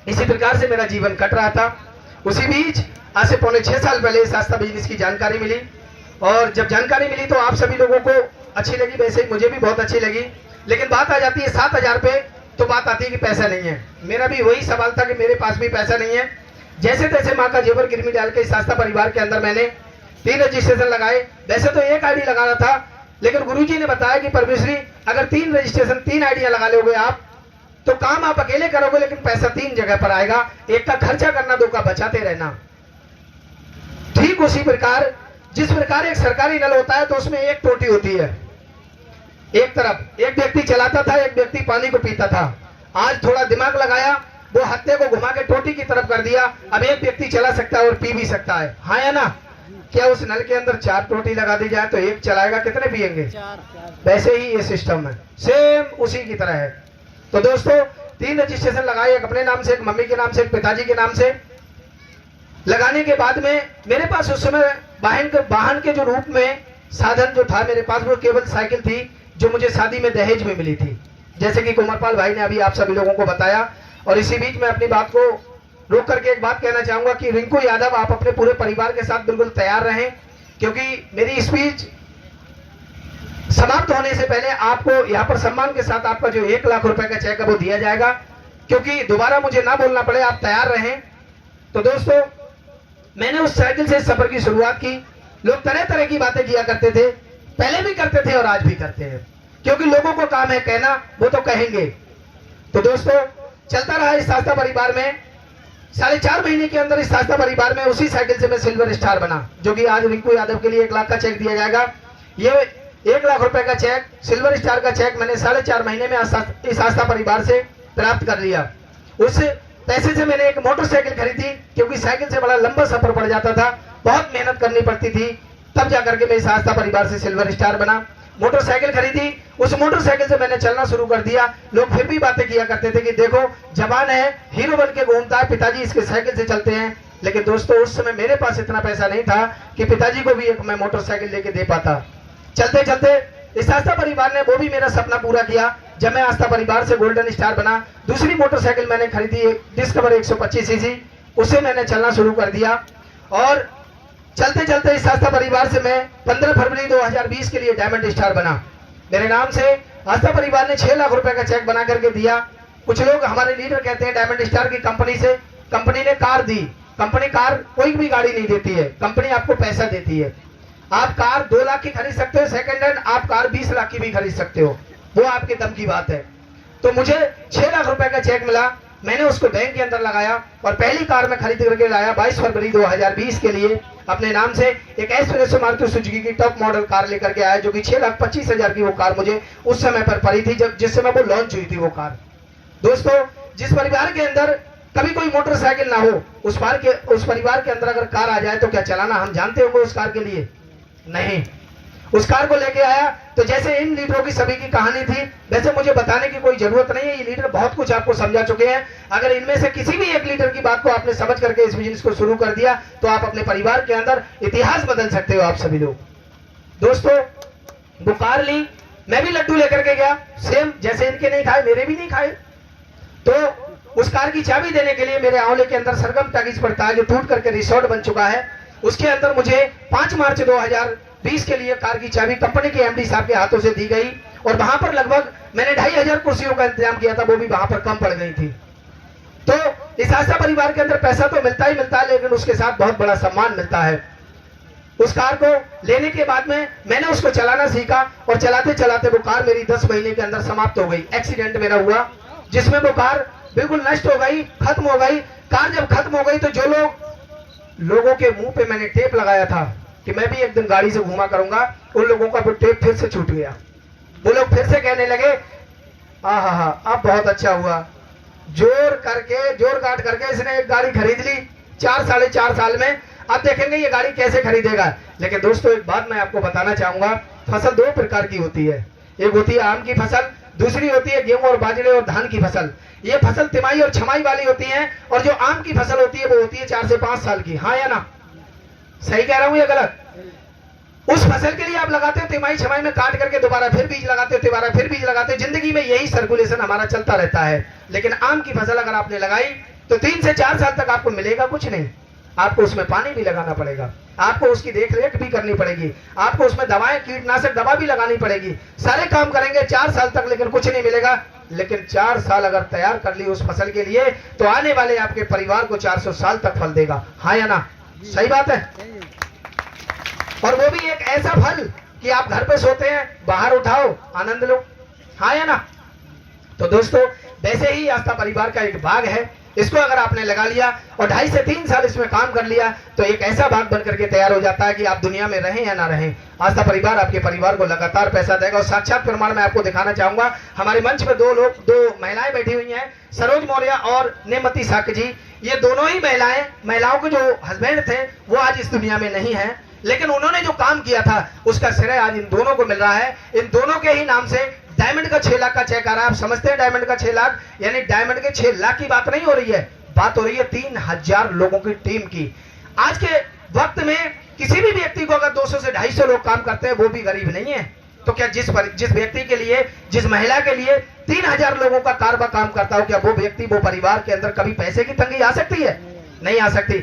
इसी प्रकार से मेरा जीवन कट रहा था। उसी बीच आज से पौने 6 साल पहले इस आस्था बिजनेस की जानकारी मिली, और जब जानकारी मिली तो आप सभी लोगों को अच्छी लगी, वैसे ही मुझे भी बहुत अच्छी लगी। लेकिन बात आ जाती है 7,000 पे, तो बात आती है कि पैसा नहीं है। मेरा भी वही सवाल था कि मेरे पास भी पैसा नहीं है। जैसे तैसे माँ का जेवर गिरवी डाल के इस आस्था परिवार के अंदर मैंने 3 रजिस्ट्रेशन लगाए। वैसे तो एक आईडी लगाना था, लेकिन गुरुजी ने बताया कि परमेश्वरी अगर 3 रजिस्ट्रेशन 3 आईडियां लगा लोगे आप, तो काम आप अकेले करोगे लेकिन पैसा 3 जगह पर आएगा। एक का खर्चा करना, 2 का बचाते रहना। ठीक उसी प्रकार जिस प्रकार एक सरकारी नल होता है तो उसमें एक टोटी होती है, एक तरफ एक व्यक्ति चलाता था, एक व्यक्ति पानी को पीता था। आज थोड़ा दिमाग लगाया, वो हत्थे को घुमा के टोटी की तरफ कर दिया। अब एक व्यक्ति चला सकता है और पी भी सकता है, हाँ या ना? क्या उस नल के अंदर 4 टोटी लगा दी जाए तो एक चलाएगा, कितने पिएंगे? 4। वैसे ही ये सिस्टम है, सेम उसी की तरह है। तो दोस्तों 3 रजिस्ट्रेशन लगाए, एक अपने नाम से, एक मम्मी के नाम से, एक पिताजी के नाम से। लगाने के बाद में मेरे पास उस समय वाहन के जो रूप में साधन जो था मेरे पास, वो केवल साइकिल थी जो मुझे शादी में दहेज में मिली थी, जैसे कि कुमारपाल भाई ने अभी आप सभी लोगों को बताया। और इसी बीच मैं अपनी बात को रोक करके एक बात कहना चाहूंगा कि रिंकू यादव, आप अपने पूरे परिवार के साथ बिल्कुल तैयार रहें, क्योंकि मेरी स्पीच समाप्त होने से पहले आपको यहाँ पर सम्मान के साथ आपका जो 1 लाख रुपए का चेक है वो दिया जाएगा, क्योंकि दोबारा मुझे ना बोलना पड़े, आप तैयार रहें। तो दोस्तों मैंने उस साइकिल से सफर की शुरुआत की। लोग तरह तरह की बातें किया करते थे, पहले भी करते थे और आज भी करते हैं, क्योंकि लोगों को काम है कहना, वो तो कहेंगे। तो दोस्तों चलता रहा इस आस्था परिवार में। 4.5 महीने के अंदर इस आस्था परिवार में उसी साइकिल से मैं सिल्वर स्टार बना, जो कि आज रिंकू यादव के लिए 1 लाख का चेक दिया जाएगा। ये 1 लाख रुपए का चेक, सिल्वर स्टार का चेक मैंने 4.5 महीने में इस आस्था परिवार से प्राप्त कर लिया। उस पैसे से मैंने एक मोटरसाइकिल खरीदी, क्योंकि साइकिल से बड़ा लंबा सफर पड़ जाता था, बहुत मेहनत करनी पड़ती थी, तब जाकर के मैं इस आस्था परिवार से सिल्वर स्टार बना। मोटरसाइकिल खरीदी, उस मोटरसाइकिल से मैंने चलना शुरू कर दिया। लोग फिर भी बातें किया करते थे कि देखो जवान है, हीरो बन के घूमता है, पिताजी इसके साइकिल से चलते हैं। लेकिन दोस्तों उस समय मेरे पास इतना पैसा नहीं था कि पिताजी को भी एक मैं मोटरसाइकिल लेके दे पाता। चलते चलते इस आस्था परिवार ने वो भी मेरा सपना पूरा किया। जब मैं आस्था परिवार से गोल्डन स्टार बना, दूसरी मोटरसाइकिल मैंने खरीदी डिस्कवर 125 सीसी, उसे मैंने चलना शुरू कर दिया। और चलते चलते इस आस्था परिवार से मैं 15 फरवरी 2020 के लिए डायमंड स्टार बना। मेरे नाम से आस्था परिवार ने 6 लाख रुपए का चेक बना करके दिया। कुछ लोग हमारे लीडर कहते हैं डायमंड स्टार की कंपनी से, कंपनी ने कार दी। कंपनी कार कोई भी गाड़ी नहीं देती है, कंपनी आपको पैसा देती है। आप कार 2 लाख की खरीद सकते हो सेकंड हैंड, आप कार 20 लाख की भी खरीद सकते हो, वो आपके दम की बात है। तो मुझे 6 लाख रुपए का चेक मिला, मैंने उसको बैंक के अंदर लगाया और पहली कार में खरीद करके लाया 22 फरवरी 2020 के लिए अपने नाम से एक एस्प्रेसो मारुति सुजुकी की टॉप मॉडल कार लेकर के आया, जो कि 6,25,000 की वो कार मुझे उस समय पर पड़ी थी, जब जिस समय वो लॉन्च हुई थी वो कार। दोस्तों जिस परिवार के अंदर कभी कोई मोटरसाइकिल ना हो, उस परिवार के अंदर अगर कार आ जाए तो क्या चलाना हम जानते होंगे उस कार के लिए? नहीं। उस कार को लेके आया तो जैसे इन लीडरों की सभी की कहानी थी, वैसे मुझे बताने की कोई जरूरत नहीं है, ये लीडर बहुत कुछ आपको समझा चुके हैं। अगर इनमें से किसी भी एक लीडर की बात को आपने समझ करके इस बिजनेस को शुरू कर दिया तो आप अपने परिवार के अंदर इतिहास बदल सकते हो आप सभी लोग। दोस्तों वो कार ली, मैं भी लड्डू लेकर के गया, सेम जैसे इनके नहीं खाए मेरे भी नहीं खाए। तो उस कार की चाबी देने के लिए मेरे आंवले के अंदर सरगम टैगिस पड़ता है, जो टूट करके रिसोर्ट बन चुका है, उसके अंदर मुझे 5 मार्च 2020 के लिए कार की चाबी कंपनी के एमडी साहब के हाथों से दी गई। और वहां पर लगभग मैंने 2,500 कुर्सियों का इंतजाम किया था, वो भी वहां पर कम पड़ गई थी। तो इस आस्था परिवार के अंदर पैसा तो मिलता ही मिलता है, लेकिन उसके साथ बहुत बड़ा सम्मान मिलता है। उस कार को लेने के बाद में मैंने उसको चलाना सीखा और चलाते चलाते वो कार मेरी 10 महीने के अंदर समाप्त हो गई। एक्सीडेंट मेरा हुआ जिसमें वो कार बिल्कुल नष्ट हो गई, खत्म हो गई। कार जब खत्म हो गई तो जो लोगों के मुंह पे मैंने टेप लगाया था कि मैं भी एक दिन गाड़ी से घूमा करूंगा, उन लोगों का वो टेप फिर से छूट गया। वो लोग फिर से कहने लगे आहा अब बहुत अच्छा हुआ, जोर काट करके इसने एक गाड़ी खरीद ली 4-4.5 साल में। अब देखेंगे ये गाड़ी कैसे खरीदेगा। लेकिन दोस्तों एक बात मैं आपको बताना चाहूंगा, फसल 2 प्रकार की होती है, एक होती है आम की फसल, दूसरी होती है गेहूं और बाजरे और धान की फसल। ये फसल तिमाही और छमाई वाली होती है, और जो आम की फसल होती है वो होती है 4 से 5 साल की। हाँ या ना? सही कह रहा हूं या गलत? उस फसल के लिए आप लगाते हो तिमाही छमाई में, काट करके दोबारा फिर बीज लगाते हो, दोबारा फिर बीज लगाते हो। जिंदगी में यही सर्कुलेशन हमारा चलता रहता है। लेकिन आम की फसल अगर आपने लगाई तो 3 से 4 साल तक आपको मिलेगा कुछ नहीं। आपको उसमें पानी भी लगाना पड़ेगा, आपको उसकी देख रेख भी करनी पड़ेगी, आपको उसमें दवाएं, कीटनाशक दवा भी लगानी पड़ेगी, सारे काम करेंगे 4 साल तक, लेकिन कुछ नहीं मिलेगा। लेकिन 4 साल अगर तैयार कर ली उस फसल के लिए, तो आने वाले आपके परिवार को 400 साल तक फल देगा। हाँ या ना? सही बात है। और वो भी एक ऐसा फल कि आप घर पे सोते हैं, बाहर उठाओ, आनंद लो। हाँ या ना? तो दोस्तों, वैसे ही आस्था परिवार का एक बाग है, इसको अगर आपने लगा लिया और 2.5 से 3 साल इसमें काम कर लिया, तो एक ऐसा बाग बन करके तैयार हो जाता है कि आप दुनिया में रहें या ना रहें, आस्था परिवार आपके परिवार को लगातार पैसा देगा। और साक्षात प्रमाण मैं आपको दिखाना चाहूंगा। हमारे मंच पे 2 महिलाएं बैठी हुई हैं, सरोज मौर्य और नेमती साक जी। ये दोनों ही महिलाओं के जो हस्बैंड थे वो आज इस दुनिया में नहीं है, लेकिन उन्होंने जो काम किया था उसका श्रेय आज इन दोनों को मिल रहा है। इन दोनों के ही नाम से डायमंड का 6 लाख का चेक आ रहा है। आप समझते हैं डायमंड का 6 लाख, यानी डायमंड के 6 लाख की बात नहीं हो रही है, बात हो रही है 3000 लोगों की टीम की। आज के वक्त में किसी भी व्यक्ति को अगर 200 से 250 लोग काम करते हैं, वो भी गरीब नहीं है। तो क्या जिस व्यक्ति के लिए, जिस महिला के लिए 3000 लोगों का कारवा काम करता हो, क्या वो व्यक्ति, वो परिवार के अंदर कभी पैसे की तंगी आ सकती है? नहीं आ सकती।